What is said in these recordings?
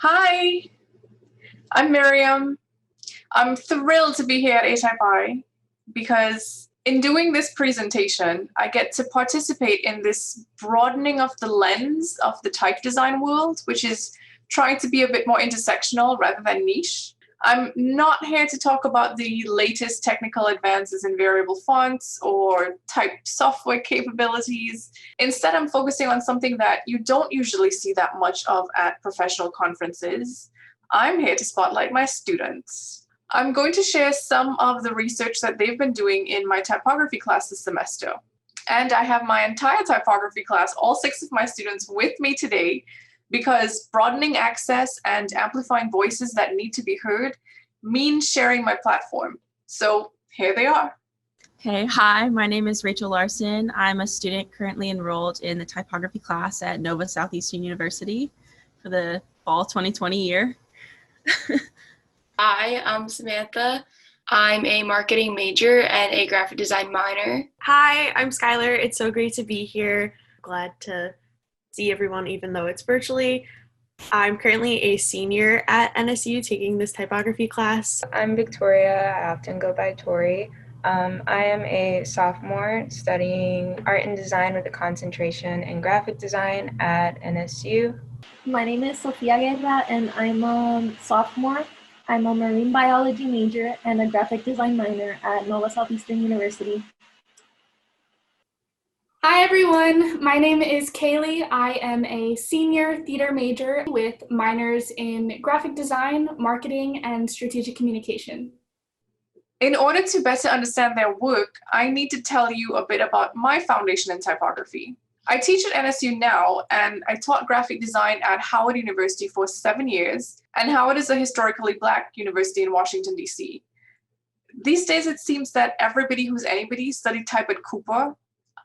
Hi, I'm Miriam. I'm thrilled to be here at ATypI because in doing this presentation, I get to participate in this broadening of the lens of the type design world, which is trying to be a bit more intersectional rather than niche. I'm not here to talk about the latest technical advances in variable fonts or type software capabilities. Instead, I'm focusing on something that you don't usually see that much of at professional conferences. I'm here to spotlight my students. I'm going to share some of the research that they've been doing in my typography class this semester. And I have my entire typography class, all 6 of my students, with me today because broadening access and amplifying voices that need to be heard means sharing my platform. So here they are. Hey, hi, my name is Rachel Larson. I'm a student currently enrolled in the typography class at Nova Southeastern University for the fall 2020 year. Hi, I'm Samantha. I'm a marketing major and a graphic design minor. Hi, I'm Skylar. It's so great to be here. Glad to see everyone even though it's virtually. I'm currently a senior at NSU taking this typography class. I'm Victoria. I often go by Tori. I am a sophomore studying art and design with a concentration in graphic design at NSU. My name is Sofia Guerra and I'm a sophomore. I'm a marine biology major and a graphic design minor at Nova Southeastern University. Hi everyone, my name is Kaylee. I am a senior theater major with minors in graphic design, marketing, and strategic communication. In order to better understand their work, I need to tell you a bit about my foundation in typography. I teach at NSU now, and I taught graphic design at Howard University for 7 years, and Howard is a historically Black university in Washington, D.C. These days, it seems that everybody who's anybody studied type at Cooper.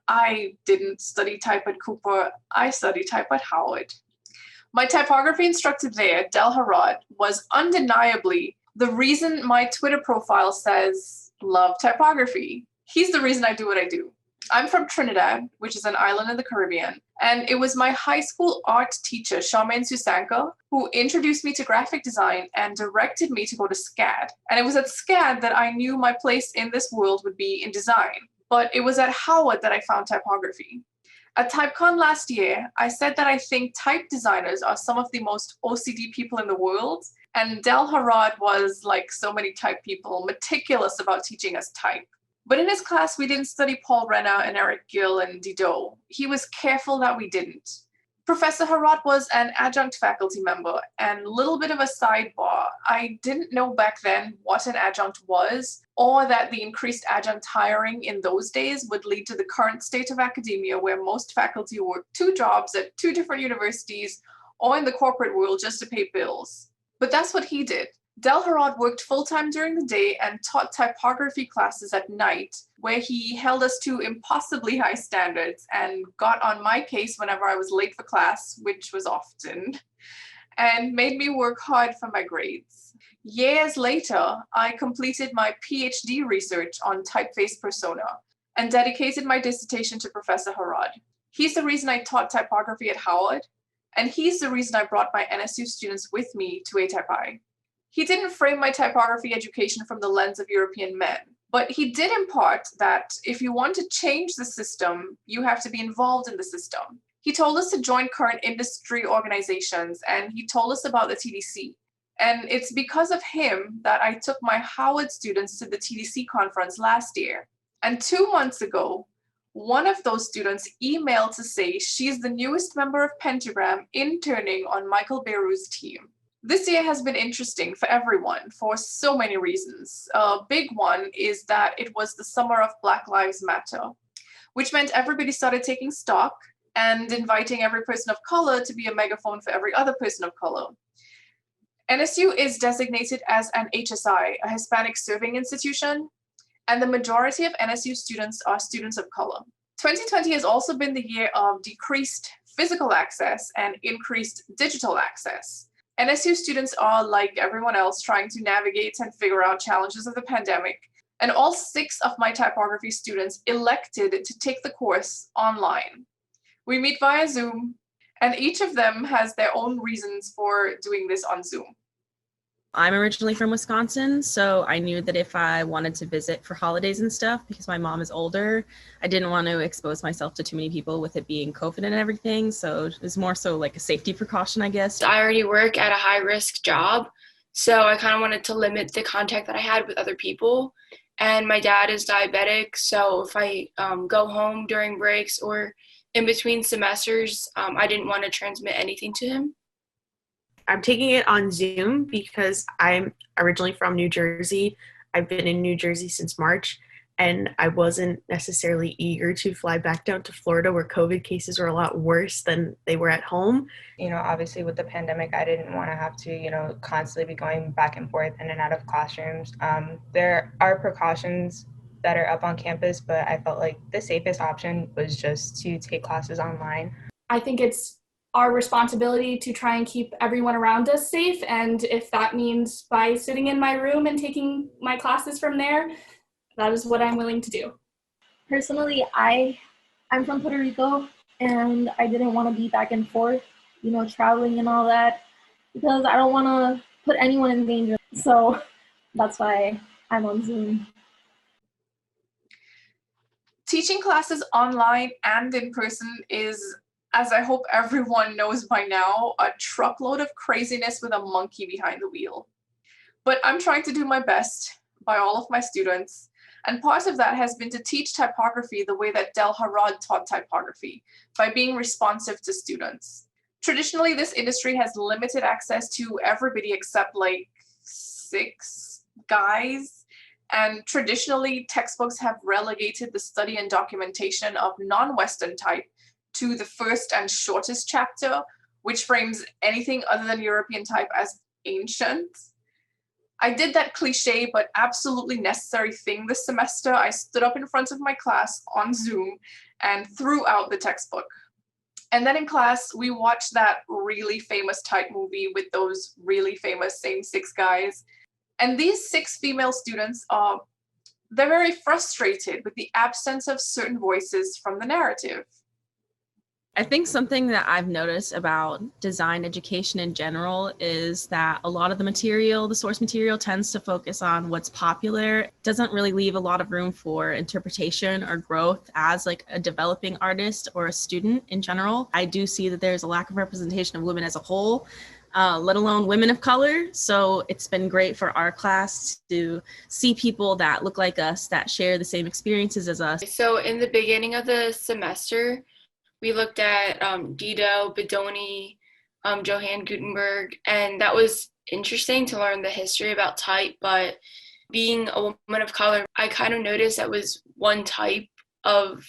I didn't study type at Cooper, I studied type at Howard. My typography instructor there, Del Harad, was undeniably the reason my Twitter profile says, love typography. He's the reason I do what I do. I'm from Trinidad, which is an island in the Caribbean, and it was my high school art teacher, Charmaine Susanka, who introduced me to graphic design and directed me to go to SCAD. And it was at SCAD that I knew my place in this world would be in design. But it was at Howard that I found typography. At TypeCon last year, I said that I think type designers are some of the most OCD people in the world, and Del Harad was, like so many type people, meticulous about teaching us type. But in his class, we didn't study Paul Renner and Eric Gill and Didot. He was careful that we didn't. Professor Harad was an adjunct faculty member, and little bit of a sidebar, I didn't know back then what an adjunct was, or that the increased adjunct hiring in those days would lead to the current state of academia where most faculty work 2 jobs at 2 different universities or in the corporate world just to pay bills. But that's what he did. Del Harad worked full-time during the day and taught typography classes at night, where he held us to impossibly high standards and got on my case whenever I was late for class, which was often, and made me work hard for my grades. Years later, I completed my PhD research on typeface persona and dedicated my dissertation to Professor Harad. He's the reason I taught typography at Howard, and he's the reason I brought my NSU students with me to ATypI. He didn't frame my typography education from the lens of European men, but he did impart that if you want to change the system, you have to be involved in the system. He told us to join current industry organizations, and he told us about the TDC. And it's because of him that I took my Howard students to the TDC conference last year. And 2 months ago, one of those students emailed to say she's the newest member of Pentagram interning on Michael Beru's team. This year has been interesting for everyone for so many reasons. A big one is that it was the summer of Black Lives Matter, which meant everybody started taking stock and inviting every person of color to be a megaphone for every other person of color. NSU is designated as an HSI, a Hispanic Serving Institution, and the majority of NSU students are students of color. 2020 has also been the year of decreased physical access and increased digital access. NSU students are, like everyone else, trying to navigate and figure out challenges of the pandemic, and all 6 of my typography students elected to take the course online. We meet via Zoom, And each of them has their own reasons for doing this on Zoom. I'm originally from Wisconsin, so I knew that if I wanted to visit for holidays and stuff, because my mom is older, I didn't want to expose myself to too many people with it being COVID and everything. So it was more so like a safety precaution, I guess. I already work at a high-risk job, so I kind of wanted to limit the contact that I had with other people. And my dad is diabetic, so if I go home during breaks or in between semesters, I didn't want to transmit anything to him. I'm taking it on Zoom because I'm originally from New Jersey. I've been in New Jersey since March, and I wasn't necessarily eager to fly back down to Florida where COVID cases were a lot worse than they were at home. Obviously with the pandemic, I didn't want to have to, constantly be going back and forth in and out of classrooms. There are precautions that are up on campus, but I felt like the safest option was just to take classes online. I think it's our responsibility to try and keep everyone around us safe. And if that means by sitting in my room and taking my classes from there, that is what I'm willing to do. Personally, I'm from Puerto Rico, and I didn't want to be back and forth, traveling and all that, because I don't want to put anyone in danger. So that's why I'm on Zoom. Teaching classes online and in person is, as I hope everyone knows by now, a truckload of craziness with a monkey behind the wheel. But I'm trying to do my best by all of my students, and part of that has been to teach typography the way that Del Harad taught typography, by being responsive to students. Traditionally, this industry has limited access to everybody except like 6 guys, and traditionally textbooks have relegated the study and documentation of non-Western type to the first and shortest chapter, which frames anything other than European type as ancient. I did that cliche but absolutely necessary thing this semester. I stood up in front of my class on Zoom and threw out the textbook. And then in class, we watched that really famous type movie with those really famous same 6 guys. And these 6 female students they're very frustrated with the absence of certain voices from the narrative. I think something that I've noticed about design education in general is that a lot of the material, the source material, tends to focus on what's popular. It doesn't really leave a lot of room for interpretation or growth as like a developing artist or a student in general. I do see that there's a lack of representation of women as a whole, let alone women of color. So it's been great for our class to see people that look like us, that share the same experiences as us. So in the beginning of the semester, we looked at Guido, Bedoni, Johann Gutenberg, and that was interesting to learn the history about type. But being a woman of color, I kind of noticed that was one type of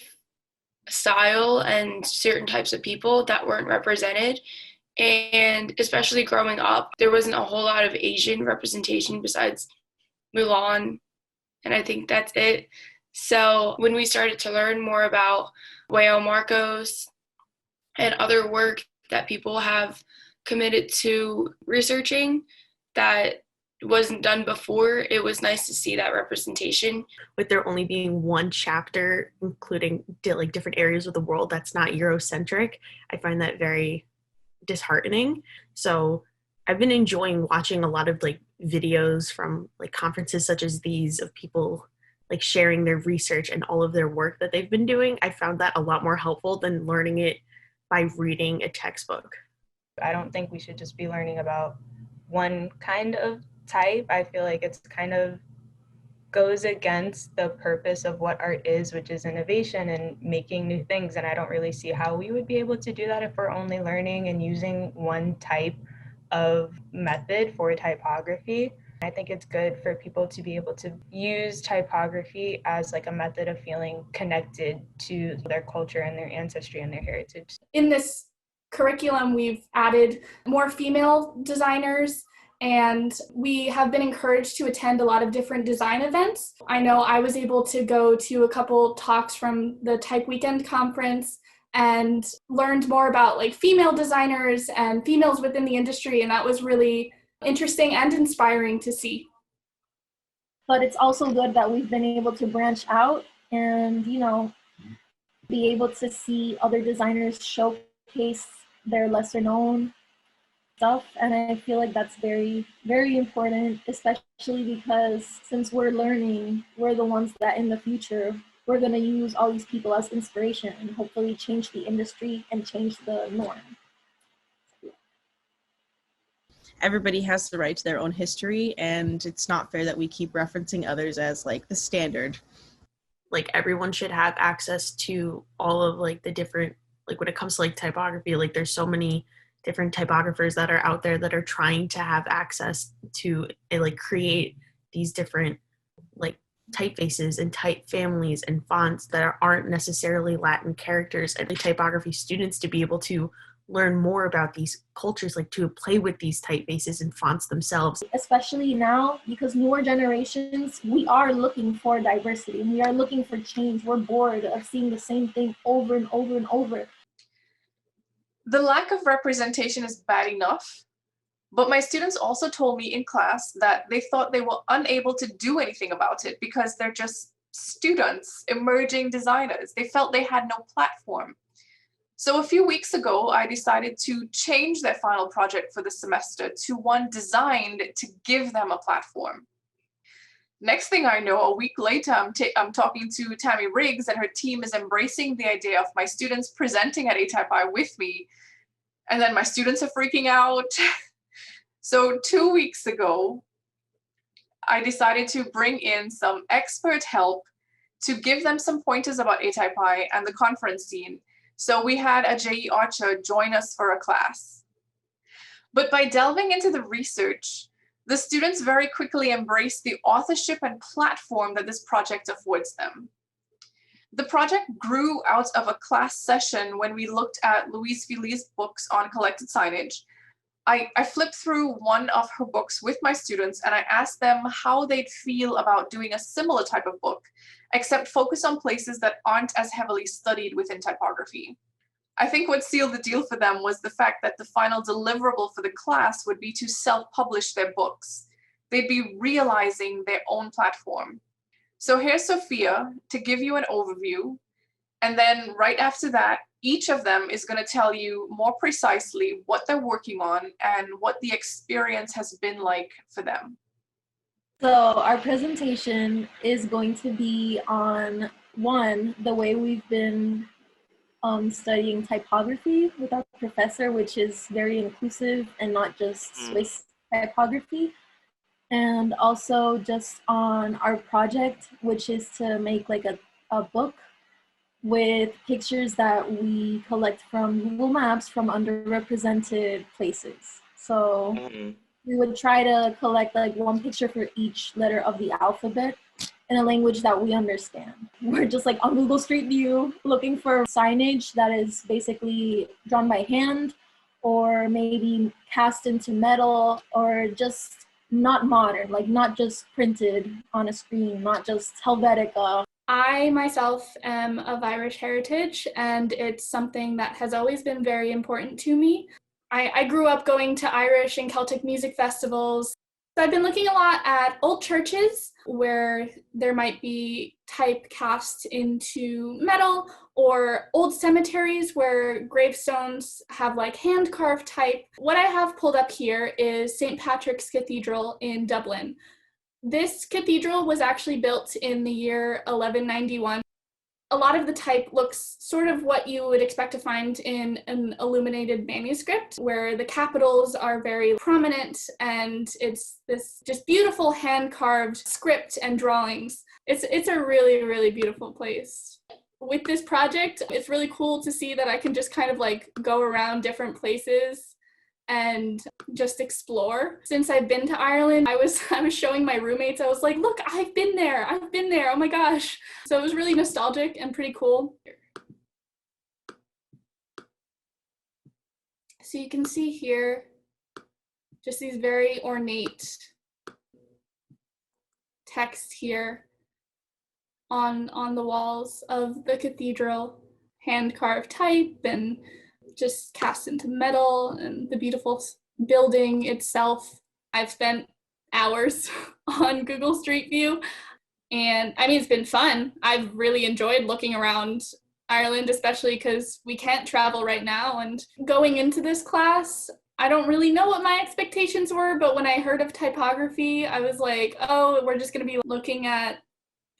style and certain types of people that weren't represented. And especially growing up, there wasn't a whole lot of Asian representation besides Mulan, and I think that's it. So when we started to learn more about Whale Marcos and other work that people have committed to researching that wasn't done before, it was nice to see that representation. With there only being one chapter, including different areas of the world that's not Eurocentric, I find that very disheartening. So I've been enjoying watching a lot of videos from conferences such as these of people sharing their research and all of their work that they've been doing. I found that a lot more helpful than learning it by reading a textbook. I don't think we should just be learning about one kind of type. I feel like it's kind of goes against the purpose of what art is, which is innovation and making new things. And I don't really see how we would be able to do that if we're only learning and using one type of method for typography. I think it's good for people to be able to use typography as a method of feeling connected to their culture and their ancestry and their heritage. In this curriculum, we've added more female designers, and we have been encouraged to attend a lot of different design events. I know I was able to go to a couple talks from the Type Weekend conference and learned more about female designers and females within the industry, and that was really interesting and inspiring to see. But it's also good that we've been able to branch out and, be able to see other designers showcase their lesser known stuff. And I feel like that's very, very important, especially because since we're learning, we're the ones that in the future, we're going to use all these people as inspiration and hopefully change the industry and change the norm. Everybody has the right to their own history, and it's not fair that we keep referencing others as like the standard. Like everyone should have access to all of like the different, like when it comes to like typography, like there's so many different typographers that are out there that are trying to have access to like create these different like typefaces and type families and fonts that aren't necessarily Latin characters, and the typography students to be able to learn more about these cultures, like to play with these typefaces and fonts themselves. Especially now, because newer generations, we are looking for diversity and we are looking for change. We're bored of seeing the same thing over and over and over. The lack of representation is bad enough, but my students also told me in class that they thought they were unable to do anything about it because they're just students, emerging designers. They felt they had no platform. So a few weeks ago, I decided to change their final project for the semester to one designed to give them a platform. Next thing I know, a week later, I'm talking to Tammy Riggs, and her team is embracing the idea of my students presenting at ATypI with me. And then my students are freaking out. So 2 weeks ago, I decided to bring in some expert help to give them some pointers about ATypI and the conference scene. So we had a J.E. Archer join us for a class. But by delving into the research, the students very quickly embraced the authorship and platform that this project affords them. The project grew out of a class session when we looked at Louise Philly's books on collected signage. I flipped through one of her books with my students and I asked them how they'd feel about doing a similar type of book, except focus on places that aren't as heavily studied within typography. I think what sealed the deal for them was the fact that the final deliverable for the class would be to self-publish their books. They'd be realizing their own platform. So here's Sophia to give you an overview. And then right after that, each of them is going to tell you more precisely what they're working on and what the experience has been like for them. So our presentation is going to be on, one, the way we've been studying typography with our professor, which is very inclusive and not just Swiss typography. And also just on our project, which is to make like a book with pictures that we collect from Google Maps from underrepresented places. So we would try to collect like one picture for each letter of the alphabet in a language that we understand. We're just like on Google Street View looking for signage that is basically drawn by hand or maybe cast into metal or just not modern, like not just printed on a screen, not just Helvetica. I myself am of Irish heritage, and it's something that has always been very important to me. I grew up going to Irish and Celtic music festivals. So I've been looking a lot at old churches where there might be type cast into metal, or old cemeteries where gravestones have like hand-carved type. What I have pulled up here is St. Patrick's Cathedral in Dublin. This cathedral was actually built in the year 1191. A lot of the type looks sort of what you would expect to find in an illuminated manuscript, where the capitals are very prominent and it's this just beautiful hand-carved script and drawings. It's a really, really beautiful place. With this project, it's really cool to see that I can just kind of like go around different places and just explore. Since I've been to Ireland, I was showing my roommates, I was like, look, I've been there, oh my gosh. So it was really nostalgic and pretty cool. So you can see here, just these very ornate text here on the walls of the cathedral, hand-carved type and just cast into metal, and the beautiful building itself. I've spent hours on Google Street View, and I mean, it's been fun. I've really enjoyed looking around Ireland, especially because we can't travel right now. And going into this class, I don't really know what my expectations were, but when I heard of typography, I was like, oh, we're just going to be looking at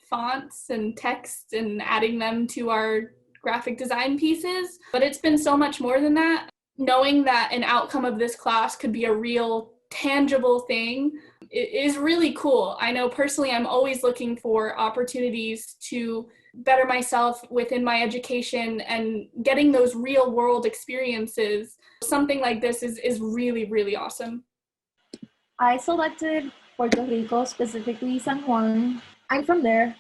fonts and text and adding them to our graphic design pieces. But it's been so much more than that. Knowing that an outcome of this class could be a real tangible thing is really cool. I know personally I'm always looking for opportunities to better myself within my education, and getting those real world experiences. Something like this is really, really awesome. I selected Puerto Rico, specifically San Juan. I'm from there.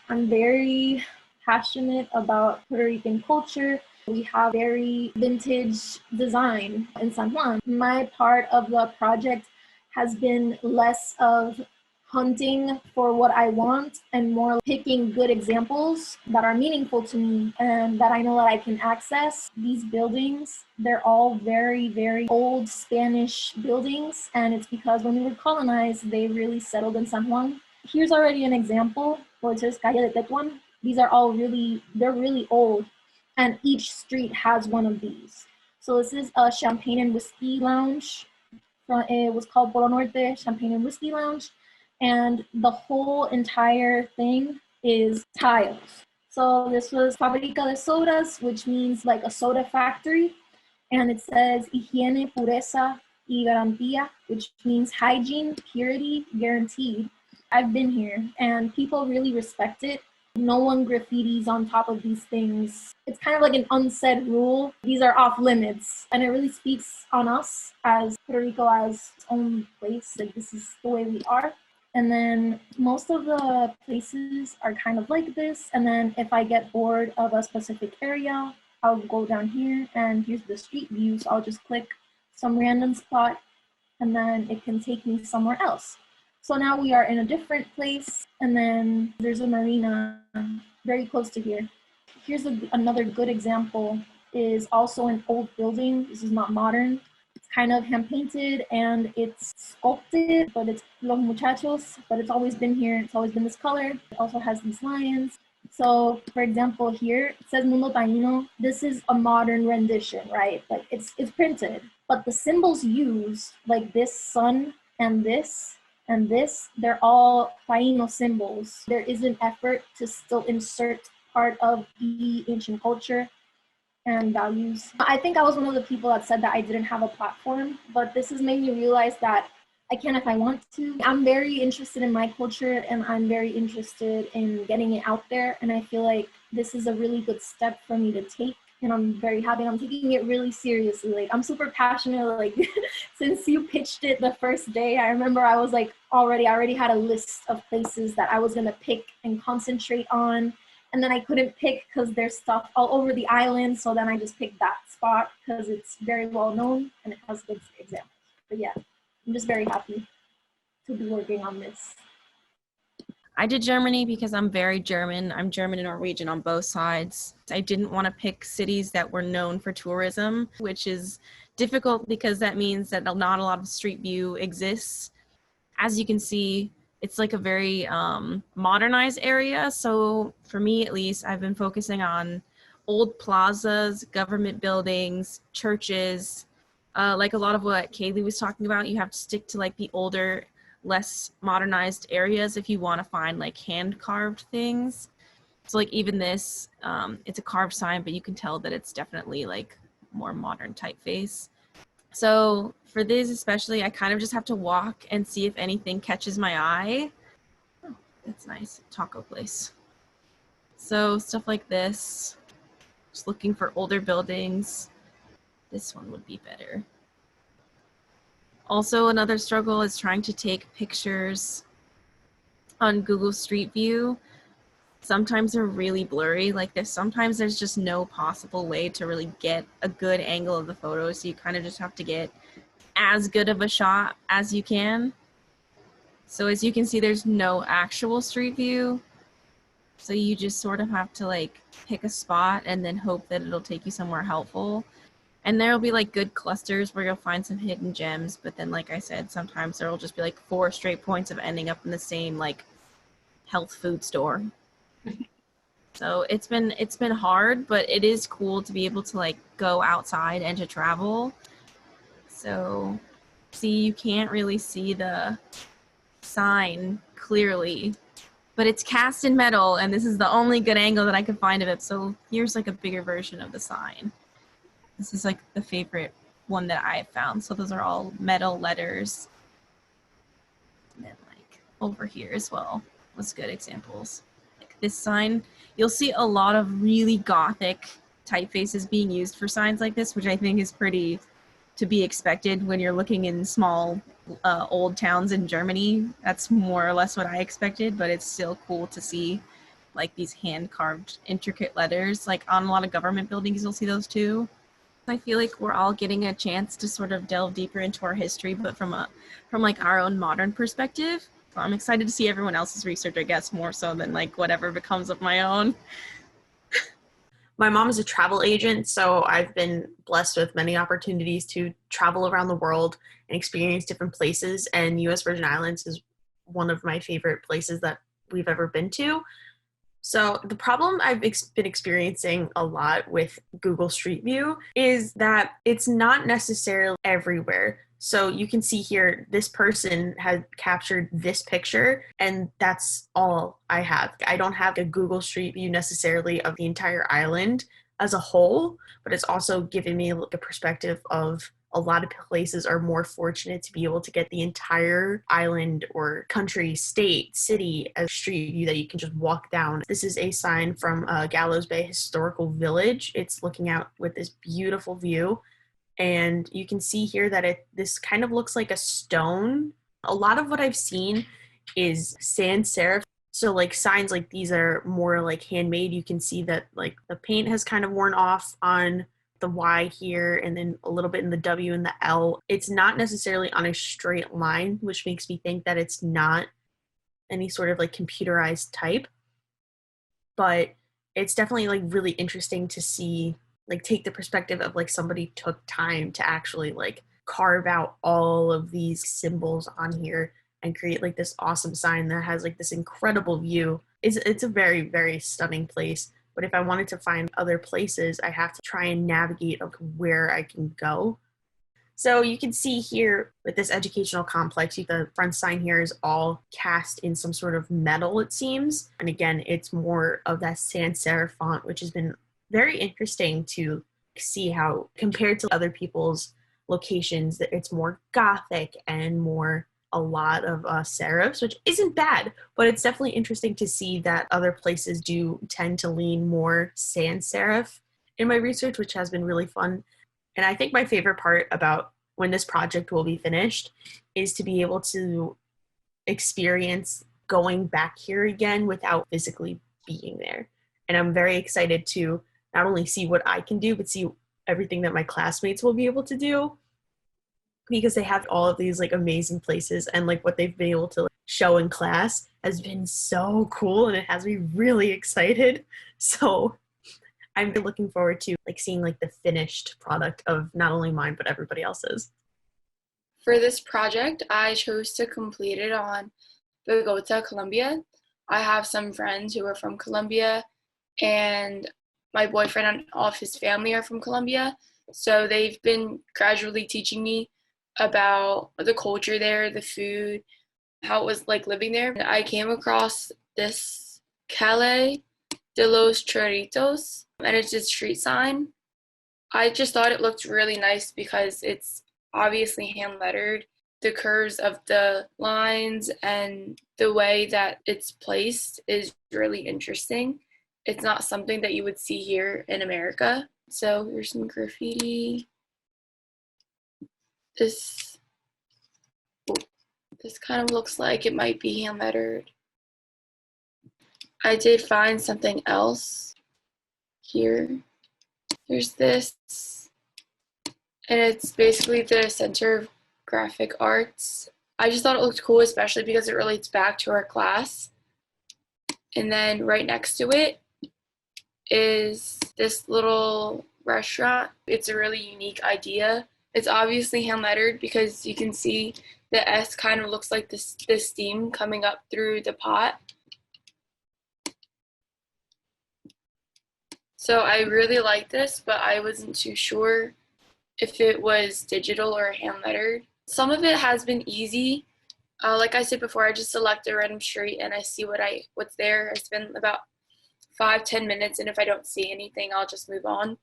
I'm very passionate about Puerto Rican culture. We have very vintage design in San Juan. My part of the project has been less of hunting for what I want and more picking good examples that are meaningful to me and that I know that I can access. These buildings, they're all very, very old Spanish buildings, and it's because when we were colonized, they really settled in San Juan. Here's already an example, which is Calle de Tetuan. These are all they're really old, and each street has one of these. So this is a Champagne and Whiskey Lounge. It was called Polo Norte Champagne and Whiskey Lounge. And the whole entire thing is tiles. So this was Fábrica de Sodas, which means like a soda factory. And it says Higiene, Pureza y Garantía, which means hygiene, purity, guaranteed. I've been here and people really respect it. No one graffitis on top of these things. It's kind of like an unsaid rule. These are off limits. And it really speaks on us as Puerto Rico as its own place. Like, this is the way we are. And then most of the places are kind of like this. And then if I get bored of a specific area, I'll go down here and here's the street view. So I'll just click some random spot and then it can take me somewhere else. So now we are in a different place, and then there's a marina very close to here. Here's another good example, is also an old building. This is not modern. It's kind of hand painted and it's sculpted, but it's Los Muchachos, but it's always been here. It's always been this color. It also has these lions. So for example, here it says Mundo Taíno. This is a modern rendition, right? Like it's printed, but the symbols used, like this sun and this, they're all Taíno symbols. There is an effort to still insert part of the ancient culture and values. I think I was one of the people that said that I didn't have a platform, but this has made me realize that I can if I want to. I'm very interested in my culture and I'm very interested in getting it out there. And I feel like this is a really good step for me to take. And I'm very happy. I'm taking it really seriously. Like, I'm super passionate. Like, since you pitched it the first day, I remember I was like, I already had a list of places that I was going to pick and concentrate on. And then I couldn't pick because there's stuff all over the island. So then I just picked that spot because it's very well known and it has good examples. But yeah, I'm just very happy to be working on this. I did Germany because I'm very German. I'm German and Norwegian on both sides. I didn't want to pick cities that were known for tourism, which is difficult because that means that not a lot of street view exists. As you can see, it's like a very modernized area. So for me, at least, I've been focusing on old plazas, government buildings, churches. Like a lot of what Kaylee was talking about, you have to stick to like the older, less modernized areas if you want to find like hand carved things. So like even this, it's a carved sign, but you can tell that it's definitely like more modern typeface. So for this especially, I kind of just have to walk and see if anything catches my eye. Oh, that's nice, taco place. So stuff like this, just looking for older buildings. This one would be better. Also, another struggle is trying to take pictures on Google Street View. Sometimes they're really blurry like this. Sometimes there's just no possible way to really get a good angle of the photo. So you kind of just have to get as good of a shot as you can. So as you can see, there's no actual street view. So you just sort of have to like pick a spot and then hope that it'll take you somewhere helpful. And there'll be like good clusters where you'll find some hidden gems. But then, like I said, sometimes there'll just be like 4 straight points of ending up in the same like health food store. So it's been hard, but it is cool to be able to like go outside and to travel. So see, you can't really see the sign clearly, but it's cast in metal, and this is the only good angle that I could find of it. So here's like a bigger version of the sign. This is like the favorite one that I have found. So those are all metal letters. And then like over here as well was good examples. Like this sign, you'll see a lot of really gothic typefaces being used for signs like this, which I think is pretty to be expected when you're looking in small old towns in Germany. That's more or less what I expected, but it's still cool to see like these hand-carved intricate letters. Like on a lot of government buildings, you'll see those too. I feel like we're all getting a chance to sort of delve deeper into our history, but from like our own modern perspective. So I'm excited to see everyone else's research, I guess, more so than like whatever becomes of my own. My mom is a travel agent, so I've been blessed with many opportunities to travel around the world and experience different places, and U.S. Virgin Islands is one of my favorite places that we've ever been to. So the problem I've been experiencing a lot with Google Street View is that it's not necessarily everywhere. So you can see here, this person had captured this picture, and that's all I have. I don't have a Google Street View necessarily of the entire island as a whole, but it's also given me a perspective of a lot of places are more fortunate to be able to get the entire island or country, state, city as street view that you can just walk down. This is a sign from Gallows Bay Historical Village. It's looking out with this beautiful view. And you can see here that this kind of looks like a stone. A lot of what I've seen is sans serif. So like signs like these are more like handmade. You can see that like the paint has kind of worn off on the Y here and then a little bit in the W and the L. It's not necessarily on a straight line, which makes me think that it's not any sort of like computerized type. But it's definitely like really interesting to see, like take the perspective of like somebody took time to actually like carve out all of these symbols on here and create like this awesome sign that has like this incredible view. It's a very, very stunning place. But if I wanted to find other places, I have to try and navigate of where I can go. So you can see here with this educational complex, the front sign here is all cast in some sort of metal, it seems. And again, it's more of that sans serif font, which has been very interesting to see how compared to other people's locations, that it's more gothic and more a lot of serifs, which isn't bad, but it's definitely interesting to see that other places do tend to lean more sans serif in my research, which has been really fun. And I think my favorite part about when this project will be finished is to be able to experience going back here again without physically being there. And I'm very excited to not only see what I can do, but see everything that my classmates will be able to do, because they have all of these like amazing places, and like what they've been able to like, show in class has been so cool, and it has me really excited. So I'm looking forward to like seeing like the finished product of not only mine but everybody else's. For this project, I chose to complete it on Bogota, Colombia. I have some friends who are from Colombia, and my boyfriend and all of his family are from Colombia. So they've been gradually teaching me about the culture there, the food, how it was like living there. I came across this Calle de los Chorritos, and it's a street sign. I just thought it looked really nice because it's obviously hand lettered. The curves of the lines and the way that it's placed is really interesting. It's not something that you would see here in America. So here's some graffiti. This kind of looks like it might be hand lettered. I did find something else here. There's this, and it's basically the Center of Graphic Arts. I just thought it looked cool, especially because it relates back to our class. And then right next to it is this little restaurant. It's a really unique idea. It's obviously hand lettered because you can see the S kind of looks like this steam coming up through the pot. So I really like this, but I wasn't too sure if it was digital or hand lettered. Some of it has been easy. Like I said before, I just select a random street and I see what's there. I spend about 5-10 minutes, and if I don't see anything, I'll just move on.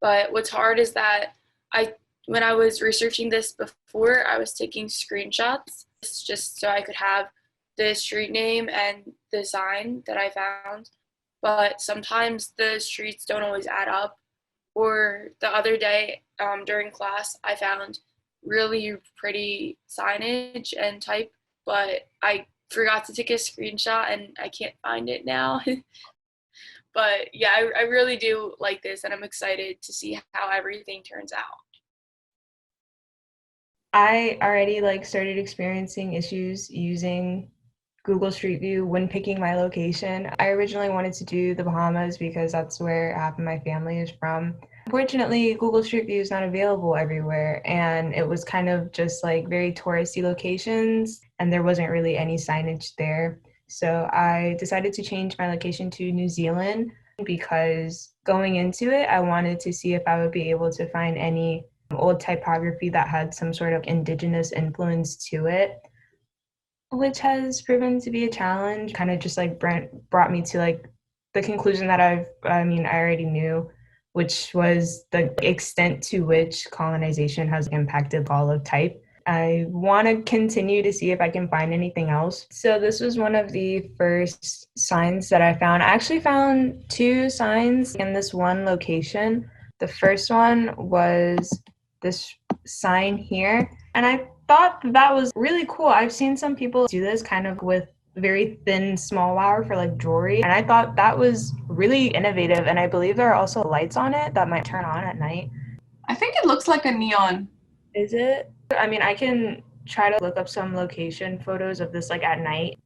But what's hard is that when I was researching this before, I was taking screenshots just so I could have the street name and the sign that I found. But sometimes the streets don't always add up. Or the other day during class, I found really pretty signage and type, but I forgot to take a screenshot and I can't find it now. But yeah, I really do like this, and I'm excited to see how everything turns out. I already started experiencing issues using Google Street View when picking my location. I originally wanted to do the Bahamas because that's where half of my family is from. Unfortunately, Google Street View is not available everywhere, and it was kind of just very touristy locations, and there wasn't really any signage there. So I decided to change my location to New Zealand because going into it, I wanted to see if I would be able to find any old typography that had some sort of indigenous influence to it, which has proven to be a challenge. Kind of just brought me to the conclusion that I already knew, which was the extent to which colonization has impacted all of type. I want to continue to see if I can find anything else. So this was one of the first signs that I found. I actually found 2 signs in this one location. The first one was this sign here, and I thought that was really cool. I've seen some people do this kind of with very thin small wire for jewelry, and I thought that was really innovative, and I believe there are also lights on it that might turn on at night. I think it looks like a neon. Is it? I can try to look up some location photos of this at night.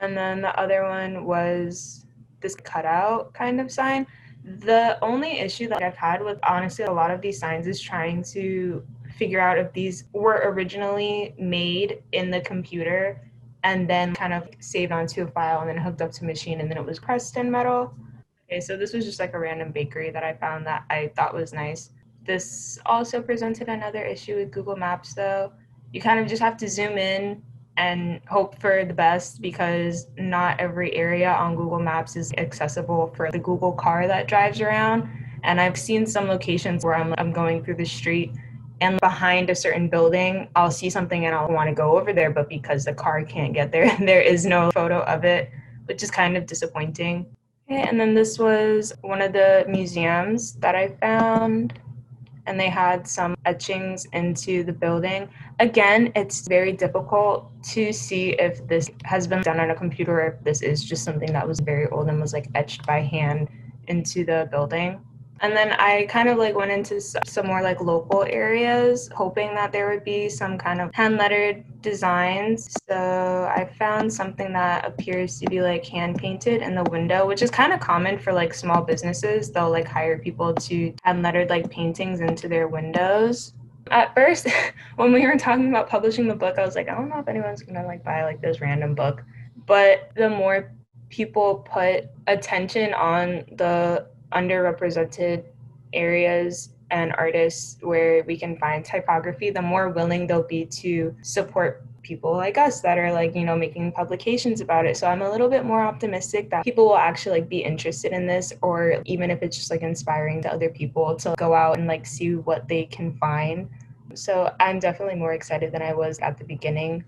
And then the other one was this cutout kind of sign. The only issue that I've had with honestly a lot of these signs is trying to figure out if these were originally made in the computer and then kind of saved onto a file and then hooked up to a machine and then it was pressed in metal. Okay, so this was just a random bakery that I found that I thought was nice. This also presented another issue with Google Maps, though. You kind of just have to zoom in and hope for the best because not every area on Google Maps is accessible for the Google car that drives around. And I've seen some locations where I'm going through the street and behind a certain building, I'll see something and I'll want to go over there, but because the car can't get there, there is no photo of it, which is kind of disappointing. Okay, and then this was one of the museums that I found, and they had some etchings into the building. Again, it's very difficult to see if this has been done on a computer or if this is just something that was very old and was etched by hand into the building. And then I kind of went into some more local areas, hoping that there would be some kind of hand lettered designs. So I found something that appears to be hand painted in the window, which is kind of common for small businesses. They'll hire people to hand lettered paintings into their windows. At first, when we were talking about publishing the book, I was I don't know if anyone's gonna buy this random book. But the more people put attention on the underrepresented areas and artists where we can find typography, the more willing they'll be to support people like us that are making publications about it. So I'm a little bit more optimistic that people will actually be interested in this, or even if it's just inspiring to other people to go out and see what they can find. So I'm definitely more excited than I was at the beginning.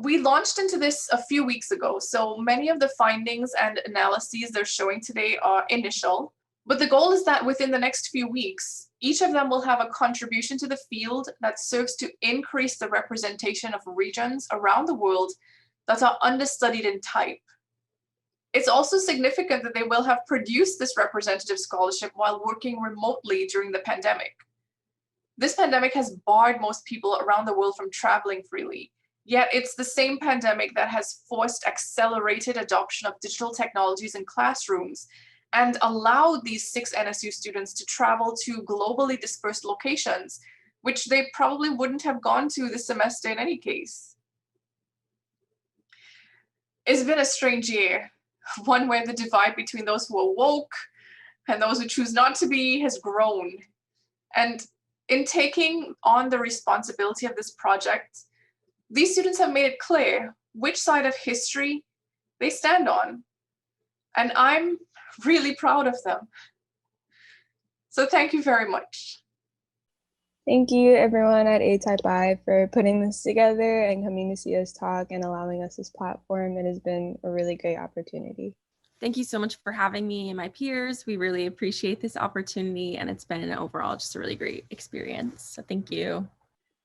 We launched into this a few weeks ago, so many of the findings and analyses they're showing today are initial, but the goal is that within the next few weeks, each of them will have a contribution to the field that serves to increase the representation of regions around the world that are understudied in type. It's also significant that they will have produced this representative scholarship while working remotely during the pandemic. This pandemic has barred most people around the world from traveling freely. Yet it's the same pandemic that has forced accelerated adoption of digital technologies in classrooms and allowed these 6 NSU students to travel to globally dispersed locations, which they probably wouldn't have gone to this semester in any case. It's been a strange year, one where the divide between those who are woke and those who choose not to be has grown. And in taking on the responsibility of this project, these students have made it clear which side of history they stand on. And I'm really proud of them. So thank you very much. Thank you everyone at ATypI for putting this together and coming to see us talk and allowing us this platform. It has been a really great opportunity. Thank you so much for having me and my peers. We really appreciate this opportunity, and it's been overall just a really great experience. So thank you.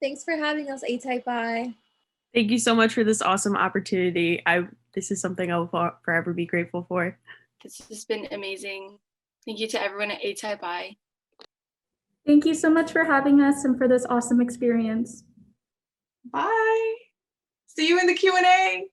Thanks for having us, ATypI. Thank you so much for this awesome opportunity. This is something I'll forever be grateful for. This has been amazing. Thank you to everyone at ATypI. Thank you so much for having us and for this awesome experience. Bye. See you in the Q&A.